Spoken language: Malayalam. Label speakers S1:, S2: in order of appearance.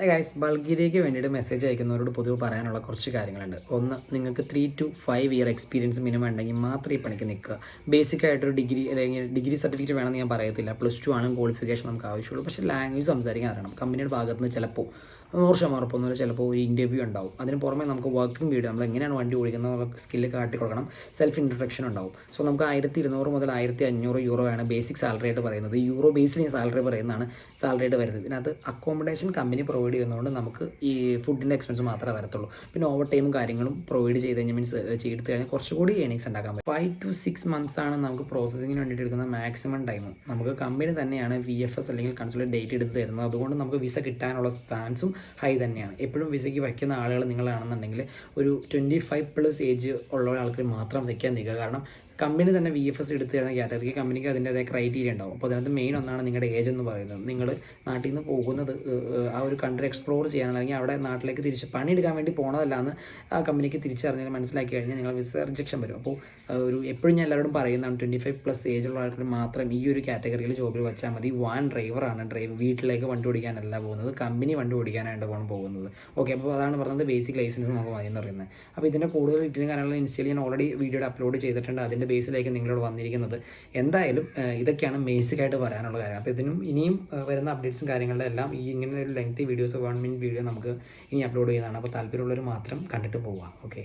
S1: ഗൈസ്, ബൾഗേറിയയ്ക്ക് വേണ്ടിയിട്ട് മെസ്സേജ് അയക്കുന്നവരോട് പൊതുവെ പറയാനുള്ള കുറച്ച് കാര്യങ്ങളുണ്ട്. ഒന്ന്, നിങ്ങൾക്ക് 3 to 5 ഇയർ എക്സ്പീരിയൻസ് മിനിമം ഉണ്ടെങ്കിൽ മാത്രം ഈ പണിക്ക് നിൽക്കുക. ബേസിക് ആയിട്ടൊരു ഡിഗ്രി അല്ലെങ്കിൽ ഡിഗ്രി സർട്ടിഫിക്കറ്റ് വേണമെന്ന് ഞാൻ പറയത്തില്ല. +2 ആണ് ക്വാളിഫിക്കേഷൻ നമുക്ക് ആവശ്യമുള്ളൂ. പക്ഷേ ലാംഗ്വേജ് സംസാരിക്കാൻ അറിയണം. കമ്പനിയുടെ ഭാഗത്ത് നിന്ന് ചിലപ്പോൾ 100% ഉറപ്പൊന്നുമില്ല, ചിലപ്പോൾ ഒരു ഇൻ്റർവ്യൂ ഉണ്ടാവും. അതിന് പുറമെ നമുക്ക് വർക്കിംഗ് വീഡിയോ, നമ്മൾ എങ്ങനെയാണ് വണ്ടി ഓടിക്കുന്നത് സ്കില്ല് കാട്ടി കൊടുക്കണം. സെൽഫ് ഇൻട്രൊഡക്ഷൻ ഉണ്ടാവും. സോ നമുക്ക് 1200 മുതൽ 1500 യൂറോ ആണ് ബേസിക് സാലറി ആയിട്ട് പറയുന്നത്. യൂറോ ബേസിൽ ഞാൻ സാലറി പറയുന്നതാണ് സാലറി ആയിട്ട് വരുന്നത്. ഇതിനകത്ത് അക്കോമഡേഷൻ കമ്പനി പ്രൊവൈഡ് ചെയ്യുന്നതുകൊണ്ട് നമുക്ക് ഈ ഫുഡിൻ്റെ എക്സ്പെൻസ് മാത്രമേ വരത്തുള്ളൂ. പിന്നെ ഓവർ ടൈമും കാര്യങ്ങളും പ്രൊവൈഡ് ചെയ്ത് കഴിഞ്ഞാൽ ചെയ്ത് കഴിഞ്ഞാൽ കുറച്ചുകൂടി ഏണിങ്സ് ഉണ്ടാക്കാൻ പറ്റും. 5 to 6 months ആണ് നമുക്ക് പ്രോസസ്സിങ്ങിന് വേണ്ടിയിട്ട് എടുക്കുന്ന മാക്സിമം ടൈം. നമുക്ക് കമ്പനി തന്നെയാണ് VFS അല്ലെങ്കിൽ കൺസുലേറ്റ് ഡേറ്റ് എടുത്ത് തരുന്നത്. അതുകൊണ്ട് നമുക്ക് വിസ കിട്ടാനുള്ള ചാൻസും ഹൈ തന്നെയാണ്. എപ്പോഴും വിസയ്ക്ക് വയ്ക്കുന്ന ആളുകൾ നിങ്ങളാണെന്നുണ്ടെങ്കിൽ ഒരു 25+ ഏജ് ഉള്ള ആൾക്ക് മാത്രം വയ്ക്കാൻ നിൽക്കുക. കാരണം കമ്പനി തന്നെ VFS എടുത്ത് തരുന്ന കാറ്റഗറിക്ക് കമ്പനിക്ക് അതിൻ്റെതായ ക്രൈറ്റീരിയ ഉണ്ടാവും. അപ്പോൾ അതിനകത്ത് മെയിൻ ഒന്നാണ് നിങ്ങളുടെ ഏജ് എന്ന് പറയുന്നത്. നിങ്ങൾ നാട്ടിൽ നിന്ന് പോകുന്നത് ആ ഒരു കൺട്രി എക്സ്പ്ലോർ ചെയ്യാൻ, അല്ലെങ്കിൽ അവിടെ നാട്ടിലേക്ക് തിരിച്ച് പണിയെടുക്കാൻ വേണ്ടി പോകണതല്ല എന്ന് ആ കമ്പനിക്ക് തിരിച്ചറിഞ്ഞാൽ മനസ്സിലാക്കി കഴിഞ്ഞാൽ നിങ്ങൾ വിസ റിജക്ഷൻ വരും. അപ്പോൾ എപ്പോഴും ഞാൻ എല്ലാവരോടും പറയുന്നതാണ് 25+ ഏജുള്ള ആൾക്കാർ മാത്രം ഈ ഒരു കാറ്റഗറിയിൽ ജോബിൽ വെച്ചാൽ മതി. ഡ്രൈവറാണ്. വീട്ടിലേക്ക് വണ്ടി ഓടിക്കാനല്ല പോകുന്നത്, കമ്പനി വണ്ടി ഓടിക്കാനായിട്ട് പോകുന്നത്. ഓക്കെ, അപ്പോൾ അതാണ് പറഞ്ഞത് ബേസിക് ലൈസൻസ് നമുക്ക് മതി എന്ന് പറയുന്നത്. അപ്പോൾ ഇതിൻ്റെ കൂടുതൽ ഡീറ്റെയിലും കാര്യങ്ങളും ഇൻസ്റ്റയിൽ ഞാൻ ഓൾറെഡി വീഡിയോയുടെ അപ്ലോഡ് ചെയ്തിട്ടുണ്ട്. അതിൻ്റെ ബേസിലേക്ക് നിങ്ങളോട് വന്നിരിക്കുന്നത്. എന്തായാലും ഇതൊക്കെയാണ് ബേസിക്കായിട്ട് പറയാനുള്ള കാര്യം. അപ്പോൾ ഇതിനും ഇനിയും വരുന്ന അപ്ഡേറ്റ്സും കാര്യങ്ങളുടെ എല്ലാം ഈ ഇങ്ങനെ ഒരു ലെങ്തി വീഡിയോസ് 1 minute വീഡിയോ നമുക്ക് ഇനി അപ്ലോഡ് ചെയ്യുന്നതാണ്. അപ്പോൾ താല്പര്യമുള്ളവർ മാത്രം കണ്ടിട്ട് പോവുക. ഓക്കെ.